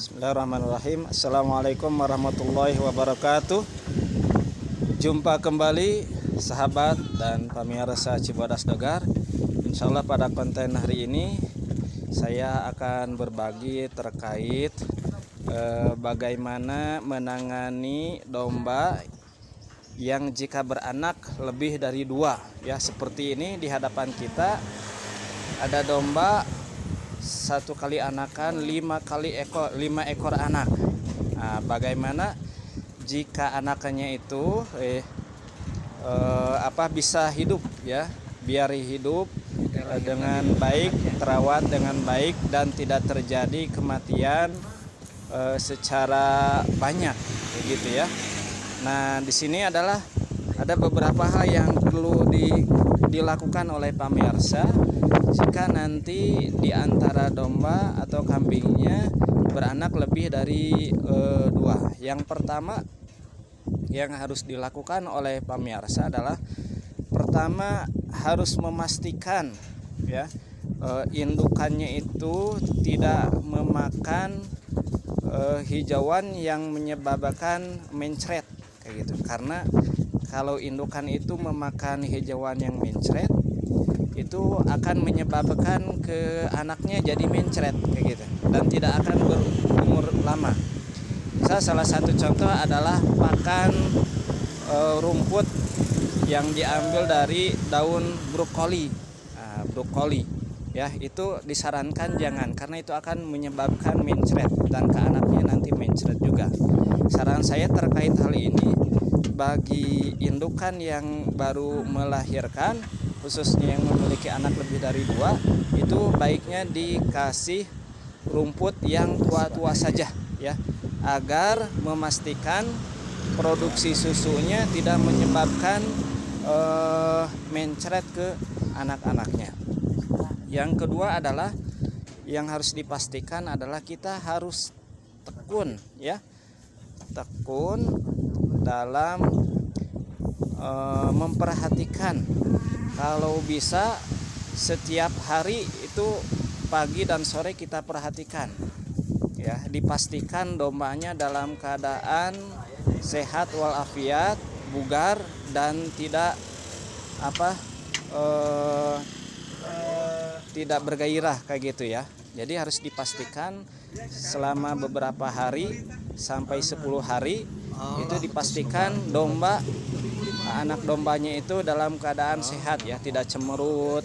Bismillahirrahmanirrahim. Assalamualaikum warahmatullahi wabarakatuh. Jumpa kembali sahabat dan pemirsa Cibodas Dogar. Insyaallah pada konten hari ini saya akan berbagi terkait bagaimana menangani domba yang jika beranak lebih dari 2. Ya, seperti ini di hadapan kita ada domba satu kali anakan 5 ekor anak. Nah, bagaimana jika anakannya itu bisa hidup, ya, biar hidup dengan baik, terawat dengan baik dan tidak terjadi kematian secara banyak, begitu ya. Nah, di sini adalah ada beberapa hal yang perlu dilakukan oleh pemirsa jika nanti di antara domba atau kambingnya beranak lebih dari 2. Yang pertama yang harus dilakukan oleh pemirsa adalah pertama harus memastikan, ya, indukannya itu tidak memakan hijauan yang menyebabkan mencret kayak gitu. Karena kalau indukan itu memakan hijauan yang mencret, itu akan menyebabkan ke anaknya jadi mencret kayak gitu dan tidak akan berumur lama. Salah satu contoh adalah pakan rumput yang diambil dari daun brokoli. Brokoli, ya, itu disarankan jangan, karena itu akan menyebabkan mencret dan ke anaknya nanti mencret juga. Saran saya terkait hal ini bagi indukan yang baru melahirkan, khususnya yang memiliki anak lebih dari 2, itu baiknya dikasih rumput yang tua-tua saja, ya, agar memastikan produksi susunya tidak menyebabkan mencret ke anak-anaknya. Yang kedua adalah yang harus dipastikan adalah kita harus tekun, ya, tekun dalam memperhatikan. Kalau bisa setiap hari itu pagi dan sore kita perhatikan, ya, dipastikan dombanya dalam keadaan sehat walafiat, bugar dan tidak tidak bergairah kayak gitu ya. Jadi harus dipastikan selama beberapa hari sampai 10 hari itu dipastikan anak dombanya itu dalam keadaan sehat, ya, tidak cemerut,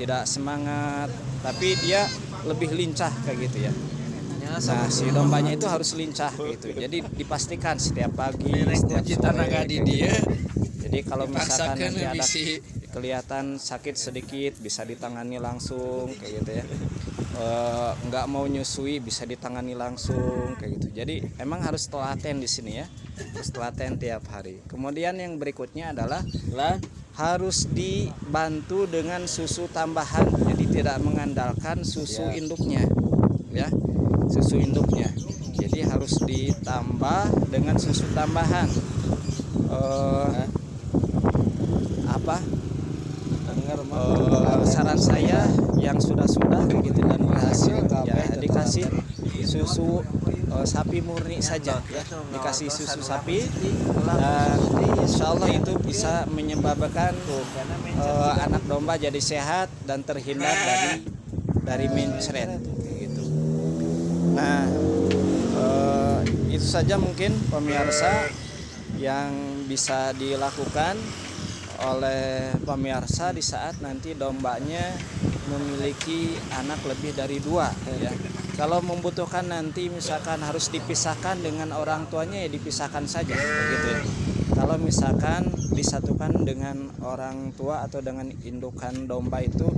tidak semangat, tapi dia lebih lincah kayak gitu ya. Nah, si dombanya itu harus lincah gitu. Jadi dipastikan setiap pagi, setiap sore. Jadi kalau misalkan nanti ada kelihatan sakit sedikit bisa ditangani langsung kayak gitu ya. Nggak mau nyusui bisa ditangani langsung kayak gitu. Jadi emang harus telaten di sini, ya, harus telaten tiap hari. Kemudian yang berikutnya adalah harus dibantu dengan susu tambahan. Jadi tidak mengandalkan susu induknya, ya, susu induknya. Jadi harus ditambah dengan susu tambahan. Saran saya yang sudah gitu dan berhasil, ya, dikasih susu sapi murni saja, ya, dikasih susu sapi dan insyaallah itu bisa menyebabkan anak domba jadi sehat dan terhindar dari mencret gitu. Nah, itu saja mungkin pemirsa yang bisa dilakukan oleh pemirsa di saat nanti dombanya memiliki anak lebih dari 2, ya. Kalau membutuhkan nanti misalkan harus dipisahkan dengan orang tuanya, ya dipisahkan saja gitu ya. Kalau misalkan disatukan dengan orang tua atau dengan indukan domba itu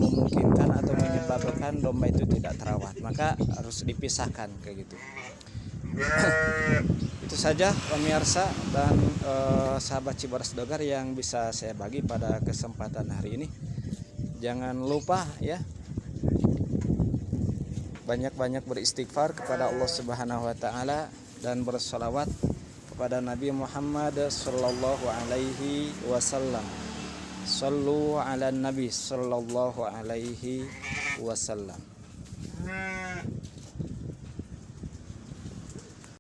memungkinkan atau menyebabkan domba itu tidak terawat, maka harus dipisahkan kayak gitu. Itu saja pemirsa dan sahabat Cibodas Dogar yang bisa saya bagi pada kesempatan hari ini. Jangan lupa, ya, banyak-banyak beristighfar kepada Allah Subhanahu wa taala dan bersolawat kepada Nabi Muhammad sallallahu alaihi wasallam. Sallu ala Nabi sallallahu alaihi wasallam.